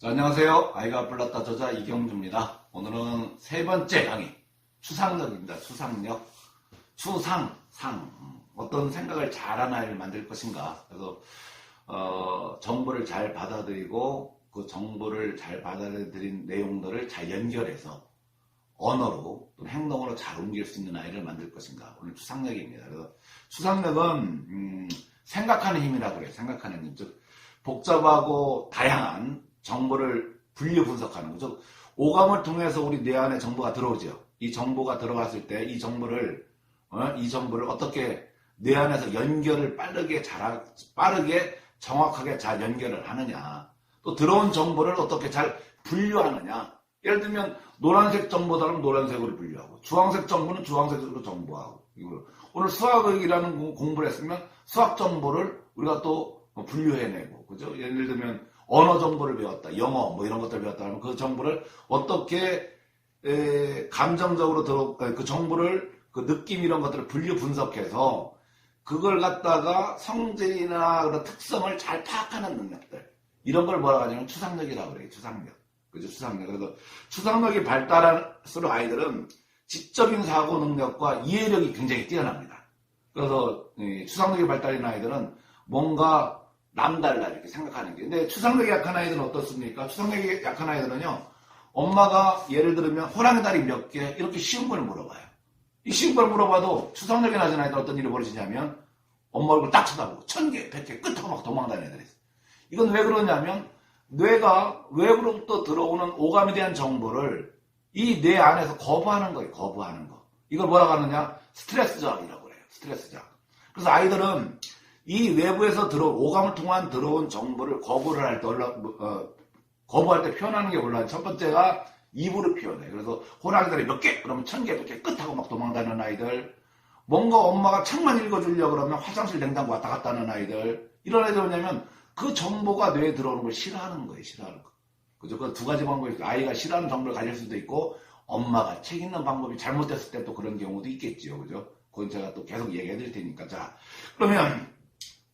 자, 안녕하세요. 아이가 불렀다 저자 이경주입니다. 오늘은 세 번째 강의, 추상력입니다. 추상력. 추상. 어떤 생각을 잘하는 아이를 만들 것인가. 그래서 정보를 잘 받아들이고 그 정보를 잘 받아들인 내용들을 잘 연결해서 언어로 또는 행동으로 잘 옮길 수 있는 아이를 만들 것인가. 오늘 추상력입니다. 그래서 추상력은 생각하는 힘이라고 그래요. 생각하는 힘. 즉 복잡하고 다양한 정보를 분류 분석하는 거죠. 오감을 통해서 우리 뇌 안에 정보가 들어오죠. 이 정보가 들어갔을 때 이 정보를 어떻게 뇌 안에서 연결을 빠르게 정확하게 잘 연결을 하느냐. 또 들어온 정보를 어떻게 잘 분류하느냐. 예를 들면 노란색 정보다는 노란색으로 분류하고 주황색 정보는 주황색으로 정보하고. 오늘 수학이라는 공부를 했으면 수학 정보를 우리가 또 분류해내고, 그죠? 예를 들면 언어 정보를 배웠다, 영어 뭐 이런 것들을 배웠다 하면 그 정보를 어떻게 감정적으로 그 정보를 그 느낌 이런 것들을 분류 분석해서 그걸 갖다가 성질이나 그런 특성을 잘 파악하는 능력들, 이런 걸 뭐라고 하냐면 추상력이라고 그래요. 추상력. 그죠? 추상력. 그래서 추상력이 발달할수록 아이들은 지적인 사고 능력과 이해력이 굉장히 뛰어납니다. 그래서 추상력이 발달인 아이들은 뭔가 남달라 이렇게 생각하는 게. 근데 추상력이 약한 아이들은 어떻습니까? 추상력이 약한 아이들은요, 엄마가 예를 들면 호랑이 다리 몇 개 이렇게 쉬운 걸 물어봐요. 이 쉬운 걸 물어봐도 추상력이 낮은 아이들은 어떤 일이 벌어지냐면 엄마 얼굴 딱 쳐다보고 1000개, 100개 끝하고 막 도망다니는 애들이 있어요. 이건 왜 그러냐면 뇌가 외부로부터 들어오는 오감에 대한 정보를 이 뇌 안에서 거부하는 거예요. 거부하는 거. 이걸 뭐라고 하느냐? 스트레스 저항이라고 그래요. 스트레스 저항. 그래서 아이들은 이 외부에서 오감을 통한 들어온 정보를 거부를 할 때, 거부할 때 표현하는 게 올라요. 첫 번째가 입으로 표현해. 그래서 호랑이들이 몇 개, 그러면 1000개, 100개 끝하고 막 도망다니는 아이들. 뭔가 엄마가 책만 읽어주려고 그러면 화장실 냉장고 왔다 갔다 하는 아이들. 이런 애들 뭐냐면 그 정보가 뇌에 들어오는 걸 싫어하는 거예요. 싫어하는 거. 그죠? 그 두 가지 방법이 있어요. 아이가 싫어하는 정보를 가질 수도 있고, 엄마가 책 읽는 방법이 잘못됐을 때 또 그런 경우도 있겠죠. 그죠? 그건 제가 또 계속 얘기해 드릴 테니까. 자, 그러면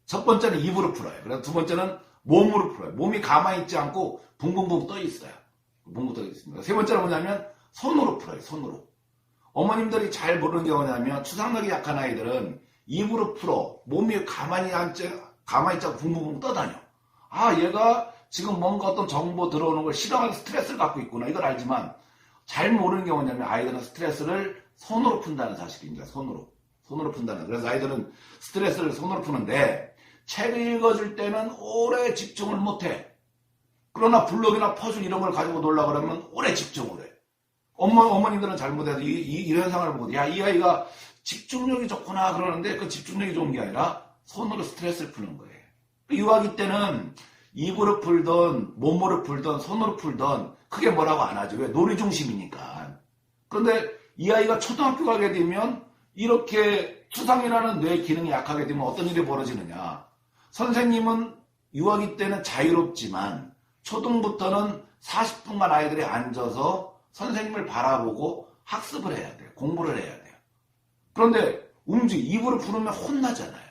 첫 번째는 입으로 풀어요. 그래서 두 번째는 몸으로 풀어요. 몸이 가만히 있지 않고 붕붕붕 떠 있어요. 붕붕 떠 있습니다. 세 번째는 뭐냐면 손으로 풀어요. 손으로. 어머님들이 잘 모르는 게 뭐냐면 추상력이 약한 아이들은 입으로 풀어. 몸이 가만히 있지 않고 붕붕붕 떠다녀. 아, 얘가 지금 뭔가 어떤 정보 들어오는 걸 싫어하는 스트레스를 갖고 있구나. 이걸 알지만 잘 모르는 게 뭐냐면 아이들은 스트레스를 손으로 푼다는 사실입니다. 손으로 푼다는. 그래서 아이들은 스트레스를 손으로 푸는데 책을 읽어줄 때는 오래 집중을 못해. 그러나 블록이나 퍼즐 이런 걸 가지고 놀라 그러면 오래 집중을 해. 어머님들은 잘못해서 이 현상을 보고, 야, 이 아이가 집중력이 좋구나 그러는데 그 집중력이 좋은 게 아니라 손으로 스트레스를 푸는 거예요. 유아기 때는 입으로 풀던, 몸으로 풀던, 손으로 풀던, 크게 뭐라고 안 하죠. 왜? 놀이 중심이니까. 그런데 이 아이가 초등학교 가게 되면 이렇게 추상이라는 뇌 기능이 약하게 되면 어떤 일이 벌어지느냐. 선생님은 유아기 때는 자유롭지만 초등부터는 40분간 아이들이 앉아서 선생님을 바라보고 학습을 해야 돼요. 공부를 해야 돼요. 그런데 입으로 풀으면 혼나잖아요.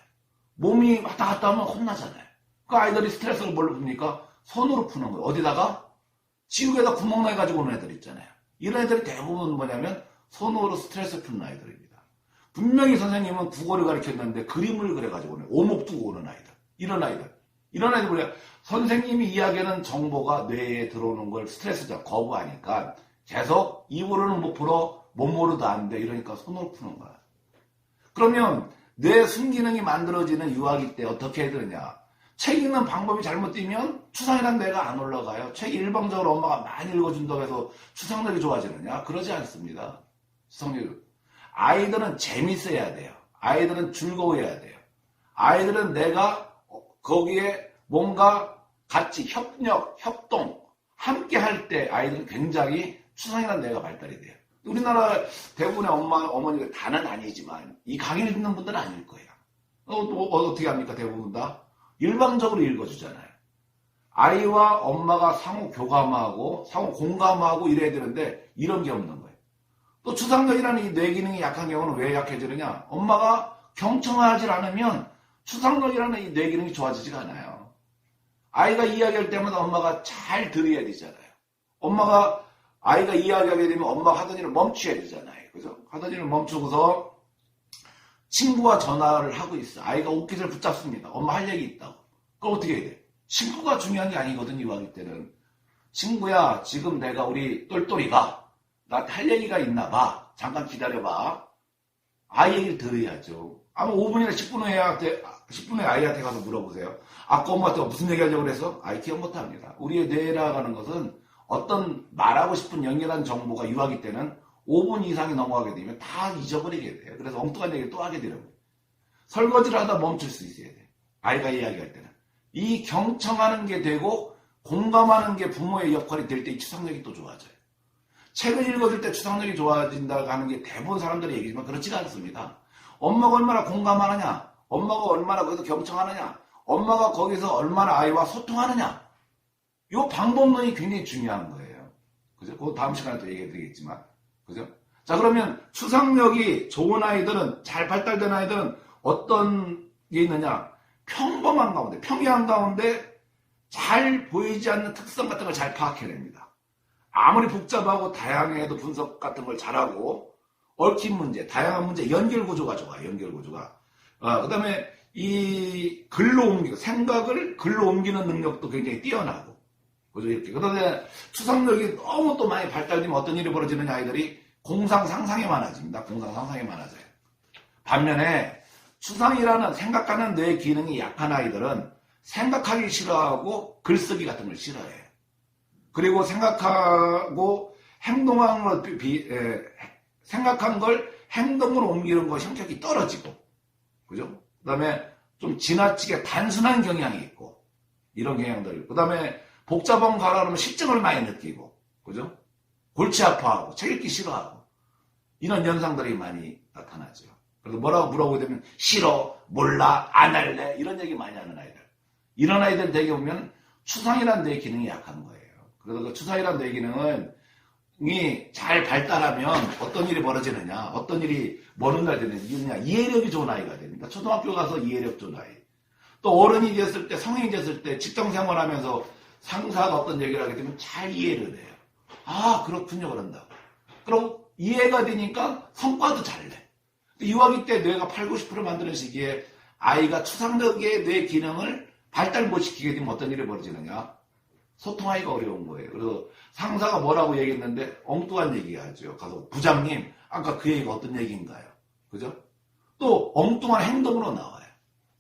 몸이 왔다 갔다 하면 혼나잖아요. 그 아이들이 스트레스를 뭘로 풉니까? 손으로 푸는 거예요. 어디다가? 지우개에다 구멍 내가지고 오는 애들 있잖아요. 이런 애들이 대부분 뭐냐면 손으로 스트레스 푸는 아이들입니다. 분명히 선생님은 국어를 가르쳤는데 그림을 그려가지고 오는, 오목 두고 오는 아이들. 이런 아이들 뭐냐? 선생님이 이야기하는 정보가 뇌에 들어오는 걸 스트레스죠. 거부하니까 계속 입으로는 못 풀어, 몸으로도 안 돼. 이러니까 손으로 푸는 거야. 그러면 뇌 순기능이 만들어지는 유아기 때 어떻게 해야 되느냐? 책 읽는 방법이 잘못되면 추상이란 뇌가 안 올라가요. 책 일방적으로 엄마가 많이 읽어준다고 해서 추상력이 좋아지느냐? 그러지 않습니다. 아이들은 재밌어야 돼요. 아이들은 즐거워야 돼요. 아이들은 내가 거기에 뭔가 같이 협동, 함께 할 때 아이들은 굉장히 추상이라는 뇌가 발달이 돼요. 우리나라 대부분의 어머니가 다는 아니지만 이 강의를 듣는 분들은 아닐 거예요. 어떻게 합니까? 대부분 다 일방적으로 읽어주잖아요. 아이와 엄마가 상호 교감하고 상호 공감하고 이래야 되는데 이런 게 없는 거예요. 또 추상력이라는 이 뇌 기능이 약한 경우는 왜 약해지느냐? 엄마가 경청하지 않으면 추상력이라는 이 뇌 기능이 좋아지지가 않아요. 아이가 이야기할 때마다 엄마가 잘 들어야 되잖아요. 아이가 이야기하게 되면 엄마가 하던 일을 멈춰야 되잖아요. 그죠? 하던 일을 멈추고서 친구와 전화를 하고 있어. 아이가 옷깃을 붙잡습니다. 엄마 할 얘기 있다고. 그럼 어떻게 해야 돼? 친구가 중요한 게 아니거든, 유아기 때는. 친구야, 지금 내가 우리 똘똘이가 나한테 할 얘기가 있나 봐. 잠깐 기다려봐. 아이 얘기를 들어야죠. 아마 5분이나 10분 후에 아이한테 가서 물어보세요. 아까 엄마한테 무슨 얘기 하려고 그래서? 아이 기억 못합니다. 우리의 뇌라고 하는 것은 어떤 말하고 싶은 연결한 정보가 유아기 때는 5분 이상이 넘어가게 되면 다 잊어버리게 돼요. 그래서 엉뚱한 얘기를 또 하게 되려고. 설거지를 하다 멈출 수 있어야 돼요. 아이가 이야기할 때는. 이 경청하는 게 되고 공감하는 게 부모의 역할이 될 때 이 추상력이 또 좋아져요. 책을 읽어줄 때 추상력이 좋아진다고 하는 게 대부분 사람들의 얘기지만 그렇지가 않습니다. 엄마가 얼마나 공감하느냐, 엄마가 얼마나 거기서 경청하느냐, 엄마가 거기서 얼마나 아이와 소통하느냐, 이 방법론이 굉장히 중요한 거예요. 그죠? 그 다음 시간에 또 얘기해 드리겠지만. 그죠? 자, 그러면 추상력이 좋은 아이들은, 잘 발달된 아이들은 어떤 게 있느냐? 평범한 가운데, 평이한 가운데 잘 보이지 않는 특성 같은 걸 잘 파악해냅니다. 아무리 복잡하고 다양해도 분석 같은 걸 잘하고, 얽힌 문제, 다양한 문제, 연결 구조가 좋아요, 연결 구조가. 그 다음에 이 글로 옮기고, 생각을 글로 옮기는 능력도 굉장히 뛰어나고, 그죠? 이렇게. 그 다음에 추상력이 너무 또 많이 발달되면 어떤 일이 벌어지느냐, 아이들이 공상 상상이 많아집니다. 공상 상상이 많아져요. 반면에 추상이라는 생각하는 뇌 기능이 약한 아이들은 생각하기 싫어하고 글쓰기 같은 걸 싫어해요. 그리고 생각하고 행동한 걸 생각한 걸 행동으로 옮기는 거 성격이 떨어지고, 그죠? 그 다음에 좀 지나치게 단순한 경향이 있고, 이런 경향들. 그 다음에 복잡한 거 하려면 실증을 많이 느끼고, 그죠? 골치 아파하고, 책 읽기 싫어하고, 이런 현상들이 많이 나타나죠. 그래서 뭐라고 물어보게 되면, 싫어, 몰라, 안 할래, 이런 얘기 많이 하는 아이들. 이런 아이들 되게 보면 추상이라는 뇌 기능이 약한 거예요. 그래서 그 추상이라는 뇌 기능은 잘 발달하면 어떤 일이 벌어지느냐, 어떤 일이 뭐는 날 되느냐, 이해력이 좋은 아이가 됩니다. 초등학교 가서 이해력 좋은 아이. 또 어른이 됐을 때, 성인이 됐을 때 직장 생활하면서 상사가 어떤 얘기를 하게 되면 잘 이해를 해요. 아, 그렇군요, 그런다고. 그럼 이해가 되니까 성과도 잘 내. 유아기 때 뇌가 8, 90% 만드는 시기에 아이가 추상력의 뇌 기능을 발달 못 시키게 되면 어떤 일이 벌어지느냐? 소통하기가 어려운 거예요. 그래서 상사가 뭐라고 얘기했는데 엉뚱한 얘기하죠. 가서 부장님, 아까 그 얘기가 어떤 얘기인가요? 그죠? 또 엉뚱한 행동으로 나와요.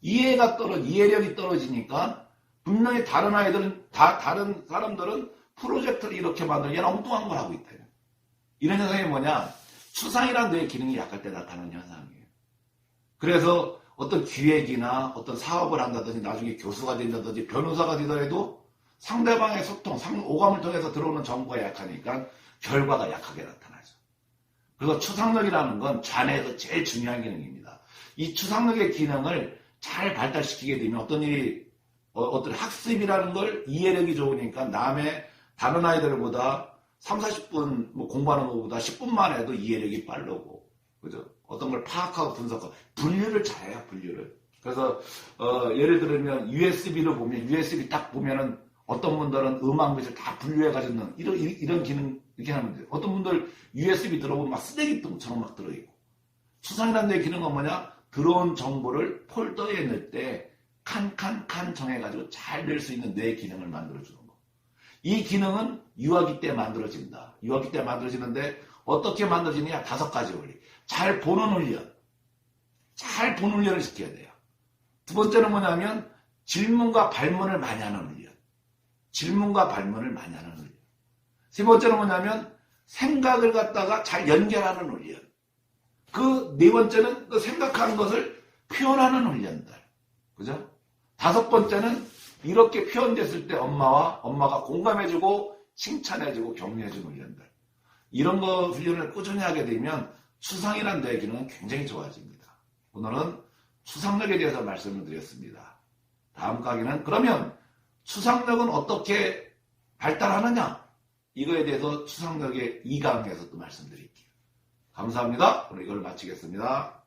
이해력이 떨어지니까 분명히 다른 아이들은, 다른 사람들은 프로젝트를 이렇게 만들고 얘는 엉뚱한 걸 하고 있다. 이런 현상이 뭐냐? 추상이라는 뇌의 기능이 약할 때 나타나는 현상이에요. 그래서 어떤 기획이나 어떤 사업을 한다든지 나중에 교수가 된다든지 변호사가 되더라도 상대방의 소통, 오감을 통해서 들어오는 정보가 약하니까 결과가 약하게 나타나죠. 그래서 추상력이라는 건 좌뇌에서 제일 중요한 기능입니다. 이 추상력의 기능을 잘 발달시키게 되면 어떤 학습이라는 걸 이해력이 좋으니까 다른 아이들보다 3, 40분 공부하는 것보다 10분만 해도 이해력이 빠르고, 그죠? 어떤 걸 파악하고 분석하고, 분류를 잘해요, 분류를. 그래서, 예를 들면, USB를 보면, USB 딱 보면은, 어떤 분들은 음악 및을 다 분류해가지고, 이런 기능, 이렇게 하면 돼요. 어떤 분들 USB 들어보면 막 쓰레기통처럼 막 들어있고. 추상이라는 데 기능은 뭐냐? 들어온 정보를 폴더에 넣을 때, 칸 정해가지고 잘 낼 수 있는 뇌 기능을 만들어주는 거. 이 기능은 유아기 때 만들어진다. 유아기 때 만들어지는데 어떻게 만들어지느냐? 5가지 원리. 잘 보는 훈련. 잘 보는 훈련을 시켜야 돼요. 두 번째는 뭐냐면 질문과 발문을 많이 하는 훈련. 질문과 발문을 많이 하는 훈련. 세 번째는 뭐냐면 생각을 갖다가 잘 연결하는 훈련. 그 네 번째는 그 생각하는 것을 표현하는 훈련들. 그죠? 5번째는 이렇게 표현됐을 때 엄마가 공감해주고 칭찬해주고 격려해주는 훈련들. 이런 거 훈련을 꾸준히 하게 되면 추상이라는 뇌 기능은 굉장히 좋아집니다. 오늘은 추상력에 대해서 말씀을 드렸습니다. 다음 강의는 그러면 추상력은 어떻게 발달하느냐? 이거에 대해서 추상력의 2강에서 또 말씀드릴게요. 감사합니다. 오늘 이걸 마치겠습니다.